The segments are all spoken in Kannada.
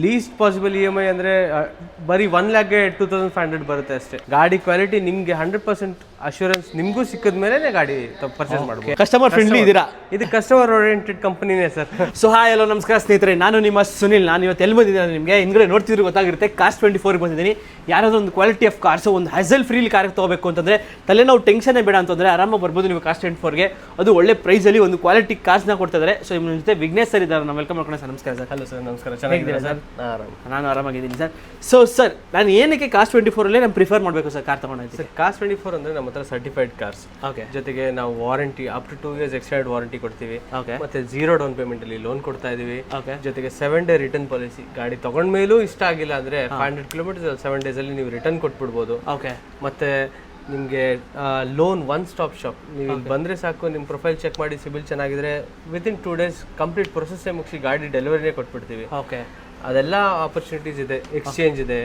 ಲೀಸ್ಟ್ ಪಾಸಿಬಲ್ EMI ಅಂದ್ರೆ ಬರೀ 1 lakhಗೆ 2500 ಬರುತ್ತೆ ಅಷ್ಟೇ. ಗಾಡಿ ಕ್ವಾಲಿಟಿ ನಿಮ್ಗೆ 100% ಅಶ್ಯೂರೆನ್ಸ್ ನಿಮಗೂ ಸಿಕ್ಕಿದ ಮೇಲೆ ಗಾಡಿ ಪರ್ಚೇಸ್ ಮಾಡಬಹುದು. ಕಸ್ಟಮರ್ ಫ್ರೆಂಡ್ಲಿ ಇದ್ದೀರಾ? ಇದು ಕಸ್ಟಮರ್ ಓರಿಯೆಂಟೆಡ್ ಕಂಪನಿನೇ ಸರ್. ಸೊ ಹಾಯ್ ಹಲೋ ನಮಸ್ಕಾರ ಸ್ನೇಹಿತರೆ, ನಾನು ನಿಮ್ಮ ಸುನಿಲ್. ನಾನು ಇವತ್ತು ಎಲ್ಲಿ ಬಂದಿದ್ದೀನಿ ನಿಮಗೆ ಹಿಂಗಡೆ ನೋಡ್ತಿದ್ರು ಗೊತ್ತಾಗಿರುತ್ತೆ. Cars24 ಬಂದಿದ್ದೀನಿ. ಯಾರಾದರೂ ಒಂದು ಕ್ವಾಲಿಟಿ ಆಫ್ ಕಾರ್ಸ್, ಒಂದು ಹ್ಯಾಸಲ್ ಫ್ರೀಲಿ ಕಾರ್ ತಗೋಬೇಕು ಅಂತಂದ್ರೆ ತಲೆನೋವು ಟೆನ್ಷನ್ನೇ ಬೇಡ ಅಂತಂದ್ರೆ ಆರಾಮಾಗಿ ಬರ್ಬೋದು ನೀವು Cars24ಗೆ. ಅದು ಒಳ್ಳೆ ಪ್ರೈಸಲ್ಲಿ ಒಂದು ಕ್ವಾಲಿಟಿ ಕಾರ್ಸ್ನ ಕೊಡ್ತಾ ಇದ್ದಾರೆ. ಸೊ ನಿಮ್ಮ ಜೊತೆ ವಿಘ್ನೇಶ್ ಸರ್ ಇದ್ದಾರೆ. ನಾವು ವೆಲ್ಕಮ್ ಮಾಡ್ಕೊಳ್ಳೋಣ ಸರ್. ನಮಸ್ಕಾರ ಸರ್. ಹಲೋ ಸರ್, ನಮಸ್ಕಾರ. ಚೆನ್ನಾಗಿದ್ದೀರಾ ಸರ್? ನಾನು ಆರಾಮಾಗಿದ್ದೀನಿ ಸರ್. ಸೊ ಸರ್, ನಾನು ಏನಕ್ಕೆ Cars24 ನಾನು ಪ್ರಿಫರ್ ಮಾಡಬೇಕು ಸರ್ ಕಾರ್ ತಗೊಂಡು? ಸರ್, Cars24 ಅಂದ್ರೆ ನಮ್ಮ ಹತ್ರ ಸರ್ಟಿಫೈಡ್ ಕಾರ್ಸ್. ಓಕೆ. ಜೊತೆಗೆ ನಾವು warranty up to 2 years extended warranty ಕೊಡ್ತೀವಿ. ಓಕೆ. ಮತ್ತೆ 0 ಡೌನ್ ಪೇಮೆಂಟ್ ಅಲ್ಲಿ ಲೋನ್ ಕೊಡ್ತಾ ಇದೀವಿ. ಓಕೆ. ಜೊತೆಗೆ 7 day ರಿಟರ್ನ್ ಪಾಲಿಸಿ. ಗಾಡಿ ತಗೊಂಡ ಮೇಲೂ ಇಷ್ಟ ಆಗಿಲ್ಲ ಅಂದ್ರೆ 500 ಕಿಲೋಮೀಟರ್ 7 days ಅಲ್ಲಿ ನೀವು ರಿಟರ್ನ್ ಕೊಟ್ಬಿಡ್ಬೋದು. ಓಕೆ. ಮತ್ತೆ ನಿಮಗೆ ಲೋನ್ ಒನ್ ಸ್ಟಾಪ್ ಶಾಪ್. ನೀವು ಬಂದ್ರೆ ಸಾಕು, ನಿಮ್ಮ ಪ್ರೊಫೈಲ್ ಚೆಕ್ ಮಾಡಿ ಸಿಬಿಲ್ ಚೆನ್ನಾಗಿದ್ರೆ ವಿತಿನ್ 2 days ಕಂಪ್ಲೀಟ್ ಪ್ರೊಸೆಸ್ ಮುಗಿಸಿ ಗಾಡಿ ಡೆಲಿವರಿನೇ ಕೊಟ್ಬಿಡ್ತೀವಿ. ಓಕೆ. ಅದೆಲ್ಲ ಆಪರ್ಚುನಿಟೀಸ್ ಇದೆ. ಎಕ್ಸ್ಚೇಂಜ್ ಇದೆ.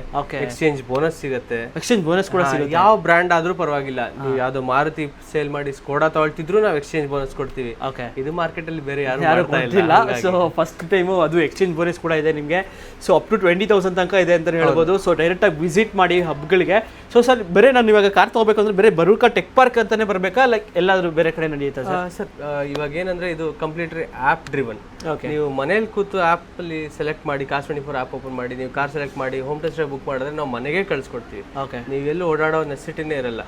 ಎಕ್ಸ್ಚೇಂಜ್ ಬೋನಸ್ ಸಿಗುತ್ತೆ. ಎಕ್ಸ್ಚೇಂಜ್ ಬೋನಸ್ ಕೂಡ ಸಿಗುತ್ತೆ. ಯಾವ ಬ್ರ್ಯಾಂಡ್ ಆದ್ರೂ ಪರವಾಗಿಲ್ಲ, ನೀವು ಯಾವ್ದೋ ಮಾರುತಿ ಸೇಲ್ ಮಾಡಿ ಸ್ಕೋಡಾ ತಗೊಳ್ತಿದ್ರು ನಾವು ಎಕ್ಸ್ಚೇಂಜ್ ಬೋನಸ್ ಕೊಡ್ತೀವಿ. ಓಕೆ. ಇದು ಮಾರ್ಕೆಟ್ ಅಲ್ಲಿ ಬೇರೆ ಯಾರು ಕೊಡ್ತಿಲ್ಲ. ಸೊ ಫಸ್ಟ್ ಟೈಮು ಅದು ಎಕ್ಸ್ಚೇಂಜ್ ಬೋನಸ್ ಕೂಡ ಇದೆ ನಿಮಗೆ. ಸೊ ಅಪ್ ಟು 20,000 ತನಕ ಇದೆ ಅಂತ ಹೇಳ್ಬೋದು. ಸೊ ಡೈರೆಕ್ಟ್ ಆಗಿ ವಿಸಿಟ್ ಮಾಡಿ ಹಬ್ಗಳಿಗೆ. ಸೊ ಸರ್, ಬೇರೆ ನಾನು ಇವಾಗ ಕಾರ್ ತಗೋಬೇಕು ಅಂದ್ರೆ ಬೇರೆ ಬರುಕ ಟೆಕ್ ಪಾರ್ಕ್ ಅಂತಾನೆ ಬರಬೇಕಾ, ಲೈಕ್ ಎಲ್ಲಾದ್ರೂ ಬೇರೆ ಕಡೆ ನಡೆಯುತ್ತಾ ಸರ್? ಇವಾಗ ಏನಂದ್ರೆ ಇದು ಕಂಪ್ಲೀಟ್ಲಿ ಆಪ್ ಡ್ರಿವನ್. ಓಕೆ. ನೀವು ಮನೇಲಿ ಕೂತು ಆಪ್ ಅಲ್ಲಿ ಸೆಲೆಕ್ಟ್ ಮಾಡಿ Cars24 ಆಪ್ ಓಪನ್ ಮಾಡಿ ನೀವು ಕಾರ್ ಸೆಲೆಕ್ಟ್ ಮಾಡಿ ಹೋಮ್ ಟೆಸ್ಟ್ ಡ್ರೈವ್ ಬುಕ್ ಮಾಡಿದ್ರೆ ನಾವು ಮನೆಗೆ ಕಳ್ಸಿಕೊಡ್ತೀವಿ. ಓಕೆ. ನೀವೆಲ್ಲೂ ಓಡಾಡೋ ನೆಸೆಸಿಟಿನೇ ಇರಲ್ಲ.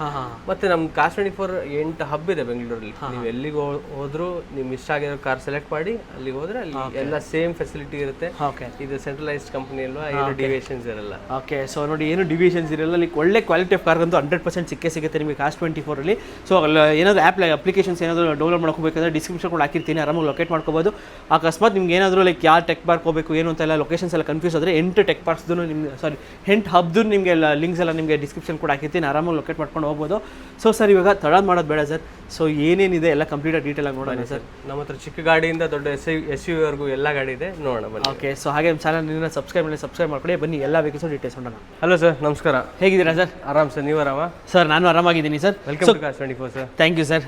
ಮತ್ತೆ ನಮ್ Cars24 8 ಹಬ್ ಇದೆ ಬೆಂಗಳೂರಲ್ಲಿ. ನೀವು ಎಲ್ಲಿಗೆ ಹೋದ್ರು ನಿಮ್ಗೆ ಇಷ್ಟ ಆಗಿರೋ ಕಾರ್ ಸೆಲೆಕ್ಟ್ ಮಾಡಿ ಅಲ್ಲಿಗೆ ಹೋದ್ರೆ ಅಲ್ಲಿ ಎಲ್ಲ ಸೇಮ್ ಫೆಸಿಲಿಟಿ ಇರುತ್ತೆ. ಓಕೆ. ಇದು ಸೆಂಟ್ರಲೈಸ್ಡ್ ಕಂಪನಿ ಅಲ್ವಾ, ಏನು ಡಿವಿಯೇಷನ್ಸ್ ಇರಲ್ಲ. ಓಕೆ. ಸೊ ನೋಡಿ, ಏನು ಡಿವಿಷನ್ಸ್ ಇರಲ್ಲ. ಲೈಕ್ ಒಳ್ಳೆ ಕ್ವಾಲಿಟಿ ಆಫ್ ಕಾರ್ ಅಂತೂ 100% ಸಿಗುತ್ತೆ ನಿಮಗೆ Cars24 ಅಲ್ಲಿ. ಸೊ ಏನಾದರೂ ಆ್ಯಪ್ ಅಪ್ಲಿಕೇಶನ್ಸ್ ಏನಾದರೂ ಡೌನ್ಲೋಡ್ ಮಾಡ್ಕೋಬೇಕಂದ್ರೆ ಡಿಸ್ಕ್ರಿಪ್ಷನ್ ಕೂಡ ಹಾಕಿರ್ತೀನಿ, ಆರಾಮಾಗಿ ಲೊಕೇಟ್ ಮಾಡ್ಕೋಬೋದು. ಅಕಸ್ಮಾತ್ ನಿಮ್ಗೆ ಏನಾದರೂ ಲೈಕ್ ಯಾವ ಟೆಕ್ ಪಾರ್ಕ್ ಹೋಗಬೇಕು ಏನು ಅಂತೆಲ್ಲ ಲೊಕೇಶನ್ಸ್ ಎಲ್ಲ ಕನ್ಫ್ಯೂಸ್ ಆದರೆ 8 ಟೆಕ್ ಪಾರ್ಕ್ಸ್ದು ನಿಮ್ಗೆ 8 ಹಬ್ದು ನಿಮಗೆ ಲಿಂಕ್ಸ್ ಎಲ್ಲ ನಿಮಗೆ ಡಿಸ್ಕ್ರಿಪ್ಷನ್ ಕೂಡ ಹಾಕಿರ್ತೀನಿ, ಆರಾಮಾಗಿ ಲೊಕೇಟ್ ಮಾಡ್ಕೊಂಡು ಹೋಗ್ಬೋದು. ಸೊ ಸರ್, ಇವಾಗ ತಡ ಮಾಡೋದು ಬೇಡ ಸರ್. ಸೊ ಏನೇನಿದೆ ಎಲ್ಲ ಕಂಪ್ಲೀಟಾಗಿ ಡೀಟೇಲ್ ಆಗಿ ನೋಡೋಣ ಸರ್. ನಮ್ಮ ಹತ್ರ ಚಿಕ್ಕ ಗಾಡಿಯಿಂದ ದೊಡ್ಡ SUV ವರೆಗೂ ಎಲ್ಲ ಗಾಡಿ ಇದೆ, ನೋಡೋಣ ಬನ್ನಿ. ಓಕೆ. ಸೊ ಹಾಗೆ ನಮ್ಮ ಚಾನಲ್ ಸಬ್ಸ್ಕ್ರೈಬ್ ಮಾಡ್ಕೊಳ್ಳಿ. ಬನ್ನಿ ಎಲ್ಲ ವೆಹಿಕಲ್ಸ್ ಡೀಟೇಲ್ಸ್ ನೋಡೋಣ. ಹಲೋ ಸರ್, ನಮಸ್ಕಾರ. ಹೇಗಿದ್ದೀರಾ ಸರ್? ಆರಾಮ್ ಸರ್, ನೀವು ಆರಾಮ? ಸರ್, ನಾನು ಆರಾಮಾಗಿದ್ದೀನಿ sir. Welcome to Cars24 sir. Thank you sir.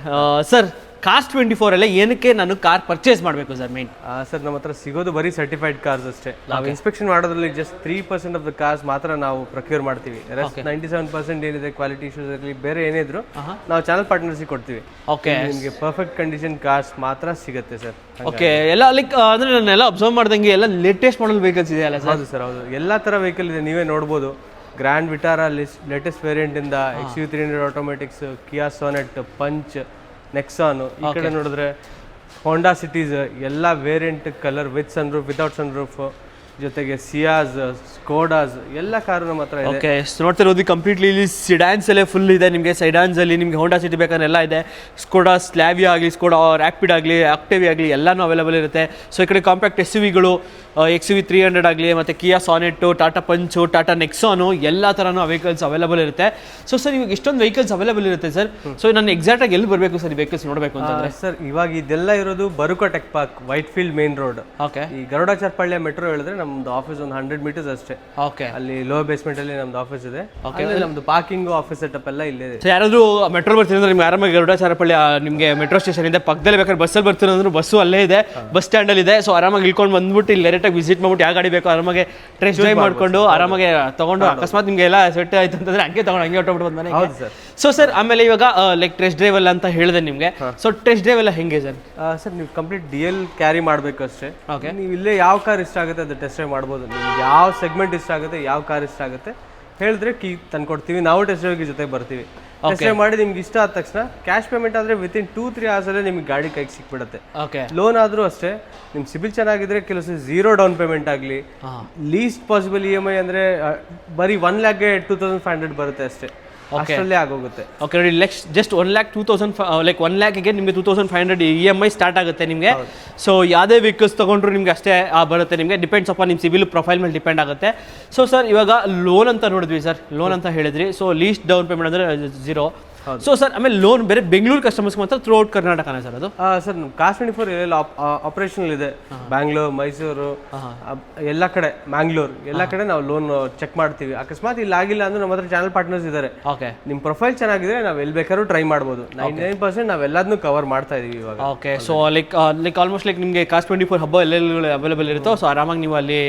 Sir, Cars24 ಅಲ್ಲೇ ಏನಕ್ಕೆ ನಾನು ಕಾರ್ ಪರ್ಚೇಸ್ ಮಾಡಬೇಕು ಸರ್? ಮೇನ್ ಸರ್, ನಮ್ಮ ಹತ್ರ ಸಿಗೋದು ಬರೀ ಸರ್ಟಿಫೈಡ್ ಕಾರ್ಸ್ ಅಷ್ಟೇ. ನಾವು ಇನ್ಸ್ಪೆಕ್ಷನ್ ಮಾಡೋದ್ರಲ್ಲಿ ಜಸ್ಟ್ 3% ಆಫ್ ದ ಕಾರ್ಸ್ ಮಾತ್ರ ನಾವು ಪ್ರೊಕ್ಯೂರ್ ಮಾಡ್ತೀವಿ. 97% ಏನಿದೆ ಕ್ವಾಲಿಟಿ ಇಶ್ಯೂಸ್ ಇರಲಿ ಬೇರೆ ಏನಿದ್ರು ನಾವು ಚಾನಲ್ ಪಾರ್ಟ್ನರ್ಸಿಗೆ ಕೊಡ್ತೀವಿ. ಓಕೆ. ನಿಮಗೆ ಪರ್ಫೆಕ್ಟ್ ಕಂಡೀಷನ್ ಕಾರ್ಸ್ ಮಾತ್ರ ಸಿಗುತ್ತೆ ಸರ್. ಓಕೆ. ಎಲ್ಲ ಲೈಕ್ ಅಂದ್ರೆ ನಾನೆಲ್ಲ ಅಬ್ಸರ್ವ್ ಮಾಡ್ದಂಗೆ ಎಲ್ಲ ಲೇಟೆಸ್ಟ್ ಮಾಡಲ್ ವೆಹಿಕಲ್ಸ್ ಇದೆ ಅಲ್ಲ ಸರ್? ಹೌದು ಸರ್, ಹೌದು. ಎಲ್ಲ ಥರ ವೆಹಿಕಲ್ ಇದೆ, ನೀವೇ ನೋಡ್ಬೋದು. ಗ್ರ್ಯಾಂಡ್ ವಿಟಾರಾ ಲೇಟೆಸ್ಟ್ ವೇರಿಯಂಟ್ ಇಂದ XUV 300 ಆಟೋಮೆಟಿಕ್ಸ್, ಕಿಯಾ ಸೋನೆಟ್, ಪಂಚ್, ನೆಕ್ಸಾನ್. ಈ ಕಡೆ ನೋಡಿದ್ರೆ ಹೋಂಡಾ ಸಿಟೀಸ್ ಎಲ್ಲ variant, colour with sunroof, without sunroof, ಜೊತೆಗೆ ಸಿಯಾಸ್, ಸ್ಕೋಡಾಸ್ ಎಲ್ಲ ಕಾರು ನಮ್ಮ ಹತ್ರ ಇದೆ. ಓಕೆ. ನೋಡ್ತಿರೋದು ಕಂಪ್ಲೀಟ್ಲಿ ಇಲ್ಲಿ ಸಿಡಾನ್ಸ್ ಅಲ್ಲೇ ಫುಲ್ ಇದೆ ನಿಮಗೆ. ಸೈಡಾನ್ಸ್ ಅಲ್ಲಿ ನಿಮಗೆ ಹೋಂಡಾ ಸಿಟಿ ಬೇಕಾದ್ರೆ ಎಲ್ಲ ಇದೆ. ಸ್ಕೋಡಾ ಸ್ಲಾವಿಯಾ ಆಗಲಿ, ಸ್ಕೋಡಾ ರ್ಯಾಪಿಡ್ ಆಗಲಿ, ಆಕ್ಟಿವಿ ಆಗಲಿ ಎಲ್ಲನೂ ಅವೈಲೇಬಲ್ ಇರುತ್ತೆ. ಸೊ ಈ ಕಡೆ ಕಾಂಪ್ಯಾಕ್ಟ್ SUVಗಳು XUV 300 ಆಗಲಿ, ಮತ್ತು ಕಿಯಾ ಸಾನೆಟ್ಟು, ಟಾಟಾ ಪಂಚು, ಟಾಟಾ ನೆಕ್ಸಾನು ಎಲ್ಲ ಥರನೂ ವೆಹಿಕಲ್ಸ್ ಅವೈಲೇಬಲ್ ಇರುತ್ತೆ. ಸೊ ಸರ್, ಇವಾಗ ಇಷ್ಟೊಂದು ವೆಹಿಕಲ್ಸ್ ಅವೈಲೇಬಲ್ ಇರುತ್ತೆ ಸರ್. ಸೊ ನಾನು ಎಕ್ಸಾಕ್ಟಾಗಿ ಎಲ್ಲಿ ಬರಬೇಕು ಸರ್ ಈ ವೆಹಿಕಲ್ಸ್ ನೋಡಬೇಕು ಅಂತಂದರೆ? ಸರ್, ಇವಾಗ ಇದೆಲ್ಲ ಇರೋದು ಬರುಕ tech park, Whitefield main road. Okay. ಈ ಗರುಡಾಚಾರ್ಪಳ್ಳಿ ಮೆಟ್ರೋ ಹೇಳಿದ್ರೆ ನಮ್ದು ಆಫೀಸ್ ಒಂದು 100 ಮೀಟರ್ಸ್ ಅಷ್ಟೇ. ಓಕೆ. ಅಲ್ಲಿ ಲೋ ಬೇಸ್ಮೆಂಟ್ ಅಲ್ಲಿ ನಮ್ದು ಆಫೀಸ್ ಇದೆ. ಓಕೆ. ನಮ್ದು ಪಾರ್ಕಿಂಗ್ ಆಫೀಸ್ ಸೆಟಪ್ ಎಲ್ಲ ಇಲ್ಲೇ ಇದೆ. ಸೊ ಯಾರಾದರೂ ಮೆಟ್ರೋ ಬರ್ತೀರಂದ್ರೆ ನಿಮ್ಗೆ ಆರಾಮಾಗಿ ಗರುಡಾಚಾರಪಳ್ಳಿ ನಿಮಗೆ ಮೆಟ್ರೋ ಸ್ಟೇಷನ್ ಇದೆ ಪಕ್ಕದಲ್ಲೇ. ಬೇಕಾದ್ರೆ ಬಸ್ಸಲ್ಲಿ ಬರ್ತೀರಂದ್ರೆ ಬಸ್ಸು ಅಲ್ಲೇ ಇದೆ, ಬಸ್ ಸ್ಟ್ಯಾಂಡಲ್ಲಿ ಇದೆ. ಸೊ ಆರಾಮಾಗಿ ಇಳ್ಕೊಂಡು ಬಂದ್ಬಿಟ್ಟು ಇಲ್ಲಿ ಡೈರೆಕ್ಟಾಗಿ ವಿಸಿಟ್ ಮಾಡ್ಬಿಟ್ಟು ಯಾವ ಗಾಡಿ ಬೇಕು ಆರಾಮಾಗಿ ಟೆಸ್ಟ್ ಡ್ರೈವ್ ಮಾಡ್ಕೊಂಡು ಆರಾಮಾಗಿ ತಗೊಂಡು, ಅಕಸ್ಮಾತ್ ನಿಮಗೆ ಎಲ್ಲ ಸೆಟ್ ಆಯ್ತು ಅಂತಂದ್ರೆ ಹಂಗೆ ತಗೊಂಡು ಹಂಗೆ ಹೊಟ್ಟಬಿಟ್ಟು ಬಂದ ಮನೆಗೆ. ಹೌದು ಸರ್. ಸೊ ಸರ್, ಆಮೇಲೆ ಇವಾಗ ಲೈಕ್ ಟೆಸ್ಟ್ ಡ್ರೈವ್ ಎಲ್ಲ ಅಂತ ಹೇಳಿದೆ ನಿಮಗೆ. ಸೊ ಟೆಸ್ಟ್ ಡ್ರೈವ್ ಎಲ್ಲ ಹೆಂಗೆ ಸರ್? ಸರ್, ನೀವು ಕಂಪ್ಲೀಟ್ DL ಕ್ಯಾರಿ ಮಾಡಬೇಕು ಅಷ್ಟೇ. ಓಕೆ. ನೀವು ಇಲ್ಲೇ ಯಾವ ಕಾರ್ ಇಷ್ಟ ಆಗುತ್ತೆ ಅದು ಟೆಸ್ಟ್ ಡ್ರೈವ್ ಮಾಡ್ಬೋದು. ನಿಮ್ಗೆ ಯಾವ ಸೆಗ್ಮೆಂಟ್ ಇಷ್ಟ ಆಗುತ್ತೆ, ಯಾವ ಕಾರ್ ಇಷ್ಟ ಆಗುತ್ತೆ ಹೇಳಿದ್ರೆ ಕೀ ತಂದ್ಕೊಡ್ತೀವಿ. ನಾವು ಟೆಸ್ಟ್ ಡ್ರೈವ್ಗೆ ಜೊತೆ ಬರ್ತೀವಿ. ಟೆಸ್ಟ್ ಡ್ರೈವ್ ಮಾಡಿ ನಿಮ್ಗೆ ಇಷ್ಟ ಆದ ತಕ್ಷಣ ಕ್ಯಾಶ್ ಪೇಮೆಂಟ್ ಆದರೆ ವಿತಿನ್ 2-3 hours ಅಲ್ಲೇ ನಿಮ್ಗೆ ಗಾಡಿ ಕೈಗೆ ಸಿಕ್ಬಿಡುತ್ತೆ. ಓಕೆ. ಲೋನ್ ಆದರೂ ಅಷ್ಟೇ. ನಿಮ್ಮ ಸಿಬಿಲ್ ಚೆನ್ನಾಗಿದ್ರೆ ಕೆಲವು 0 ಡೌನ್ ಪೇಮೆಂಟ್ ಆಗಲಿ. ಲೀಸ್ಟ್ ಪಾಸಿಬಲ್ EMI ಅಂದರೆ ಬರೀ 1 lakhಗೆ 2500 ಬರುತ್ತೆ ಅಷ್ಟೇ. ಅಷ್ಟರಲ್ಲೇ ಆಗೋಗುತ್ತೆ. ಓಕೆ. ನೋಡಿ, ಜಸ್ಟ್ 1,02,000 ಲೈಕ್ 1 lakhಗೆ ನಿಮಗೆ 2,500 EMI ಸ್ಟಾರ್ಟ್ ಆಗುತ್ತೆ ನಿಮಗೆ. ಸೊ ಯಾವುದೇ ವೆಹಿಕಲ್ಸ್ ತೊಗೊಂಡ್ರು ನಿಮ್ಗೆ ಅಷ್ಟೇ ಬರುತ್ತೆ. ನಿಮಗೆ ಡಿಪೆಂಡ್ಸ್ ಅಪಾನ್ ನಿಮ್ಮ ಸಿಬಿಲ್ ಪ್ರೊಫೈಲ್ ಮೇಲೆ ಡಿಪೆಂಡ್ ಆಗುತ್ತೆ. ಸೊ ಸರ್, ಇವಾಗ ಲೋನ್ ಅಂತ ನೋಡಿದ್ವಿ ಸರ್, ಲೋನ್ ಅಂತ ಹೇಳಿದ್ರಿ. ಸೊ ಲೀಸ್ಟ್ ಡೌನ್ ಪೇಮೆಂಟ್ ಅಂದರೆ 0. ಸೊ ಸರ್ ಆಮೇಲೆ ಲೋನ್ ಬೇರೆ ಬೆಂಗಳೂರು ಕಸ್ಟಮರ್ಸ್ ಮಾತ್ರ ಥ್ರೂ ಔಟ್ ಕರ್ನಾಟಕನ ಸರ್ ಅದು? ಸರ್ CAS24 ಎಲ್ಲ ಆಪರೇಷನಲ್ ಇದೆ. ಬ್ಯಾಂಗ್ಳೂರ್, ಮೈಸೂರು, ಎಲ್ಲ ಕಡೆ, ಮ್ಯಾಂಗ್ಳೂರ್ ಎಲ್ಲ ಕಡೆ ನಾವು ಲೋನ್ ಚೆಕ್ ಮಾಡ್ತೀವಿ. ಅಕಸ್ಮಾತ್ ಇಲ್ಲಿ ಆಗಿಲ್ಲ ಅಂದ್ರೆ ನಮ್ಮ ಹತ್ರ ಚಾನಲ್ ಪಾರ್ಟ್ನರ್ಸ್ ಇದ್ದಾರೆ. ಓಕೆ, ನಿಮ್ಮ ಪ್ರೊಫೈಲ್ ಚೆನ್ನಾಗಿದ್ರೆ ನಾವು ಎಲ್ಲಿ ಬೇಕಾದ್ರೂ ಟ್ರೈ ಮಾಡ್ಬೋದು. 99% ನಾವೆಲ್ಲದನ್ನೂ ಕವರ್ ಮಾಡ್ತಾ ಇದೀವಿ ಇವಾಗ. Okay, so like almost like ನಿಮಗೆ CAS24 ಹಬ್ಬ ಎಲ್ಲೆಲ್ಲಿ ಅವೈಲೇಬಲ್ ಇರುತ್ತೋ ಸೊ ಆರಾಮಾಗಿ ನೀವು ಅಲ್ಲಿ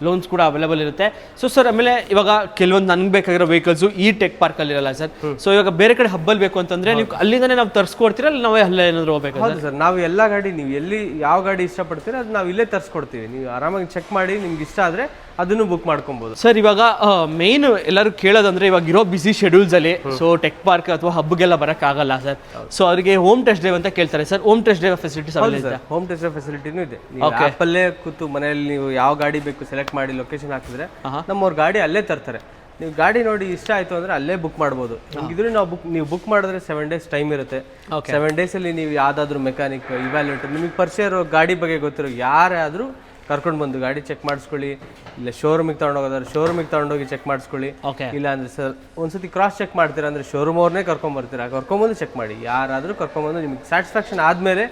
ಲೋನ್ಸ್ ಕೂಡ ಅವೈಲೇಬಲ್ ಇರುತ್ತೆ. ಸೊ ಸರ್ ಆಮೇಲೆ ಇವಾಗ ಕೆಲವೊಂದು ನನ್ಗೆ ಬೇಕಾಗಿರೋ ವೆಹಿಕಲ್ಸು ಈ ಟೆಕ್ ಪಾರ್ಕ್ ಅಲ್ಲಿ ಇರಲ್ಲ ಸರ್. ಸೊ ಇವಾಗ ಬೇರೆ ಕಡೆ ಹಬ್ಬಲ್ ಬೇಕು ಅಂತಂದ್ರೆ ನೀವು ಅಲ್ಲಿಂದನೇ ನಾವು ತರಿಸ್ಕೊಡ್ತೀರಾ, ಅಲ್ಲಿ ನಾವೇ ಅಲ್ಲೇ ಏನಾದ್ರು ಹೋಗ್ಬೇಕು? ಹೌದು ಸರ್, ನಾವು ಎಲ್ಲ ಗಾಡಿ ನೀವು ಎಲ್ಲಿ ಯಾವ ಗಾಡಿ ಇಷ್ಟಪಡ್ತೀರಾ ಅದು ನಾವು ಇಲ್ಲೇ ತರಿಸ್ಕೊಡ್ತೀವಿ. ನೀವು ಆರಾಮಾಗಿ ಚೆಕ್ ಮಾಡಿ ನಿಮ್ಗೆ ಇಷ್ಟ ಆದ್ರೆ ಅದನ್ನು ಬುಕ್ ಮಾಡ್ಕೊಬಹುದು. ಸರ್ ಇವಾಗ ಮೇನ್ ಎಲ್ಲರೂ ಕೇಳೋದಂದ್ರೆ ಇವಾಗ ಇರೋ ಬಿಸಿ ಶೆಡ್ಯೂಲ್ಸ್ ಅಲ್ಲಿ ಸೊ ಟೆಕ್ ಪಾರ್ಕ್ ಅಥವಾ ಹಬ್ಗೆಲ್ಲ ಬರೋಕ್ಕಾಗಲ್ಲ ಸರ್. ಸೊ ಅವರಿಗೆ ಹೋಮ್ ಟೆಸ್ಟ್ ಡ್ರೈವ್ ಅಂತ ಕೇಳ್ತಾರೆ sir. Home test drive facilities ಇದೆ? ಹೋಮ್ ಟೆಸ್ಟ್ ಡ್ರೈವ್ ಫೆಸಿಲಿಟಿನೂ ಇದೆ. ನೀವು ಆ್ಯಪಲ್ಲೇ ಕೂತು ಮನೆಯಲ್ಲಿ ನೀವು ಯಾವ ಗಾಡಿ ಬೇಕು ಸೆಲೆಕ್ಟ್ ಮಾಡಿ ಲೊಕೇಶನ್ ಹಾಕಿದ್ರೆ ನಮ್ಮವ್ರ ಗಾಡಿ ಅಲ್ಲೇ ತರ್ತಾರೆ. ನೀವು ಗಾಡಿ ನೋಡಿ ಇಷ್ಟ ಆಯ್ತು ಅಂದ್ರೆ ಅಲ್ಲೇ ಬುಕ್ ಮಾಡ್ಬೋದು. ಹಿಂಗಿದ್ರೆ ನೀವು ಬುಕ್ ಮಾಡಿದ್ರೆ 7 days ಟೈಮ್ ಇರುತ್ತೆ. 7 days ಅಲ್ಲಿ ನೀವು ಯಾವ್ದಾದ್ರು ಮೆಕ್ಯಾನಿಕ್, ಇವ್ಯಾಲ್ಯೂಟರ್, ನಿಮಗೆ ಪರಿಚಯ ಇರೋ ಗಾಡಿ ಬಗ್ಗೆ ಗೊತ್ತಿರೋ ಯಾರಾದ್ರೂ ಕರ್ಕೊಂಡು ಬಂದು ಗಾಡಿ ಚೆಕ್ ಮಾಡಿಸ್ಕೊಳ್ಳಿ. ಇಲ್ಲ ಶೋರೂಮಿಗೆ ತೊಗೊಂಡೋಗೋದಾದ್ರೆ ಶೋರೂಮಿಗೆ ತೊಗೊಂಡೋಗಿ ಚೆಕ್ ಮಾಡಿಸ್ಕೊಳ್ಳಿ. ಇಲ್ಲ ಅಂದ್ರೆ ಸರ್ ಒಂದ್ಸತಿ ಕ್ರಾಸ್ ಚೆಕ್ ಮಾಡ್ತೀರಾ ಅಂದ್ರೆ ಶೋರೂಮ್ ಅವ್ರನ್ನೇ ಕರ್ಕೊಂಬರ್ತೀರಾ, ಕರ್ಕೊಂಬಂದು ಚೆಕ್ ಮಾಡಿ. ಯಾರಾದರೂ ಕರ್ಕೊಂಬಂದು ನಿಮ್ಗೆ ಸ್ಯಾಟಿಸ್ಫ್ಯಾಕ್ಷನ್ ಆದಮೇಲೆ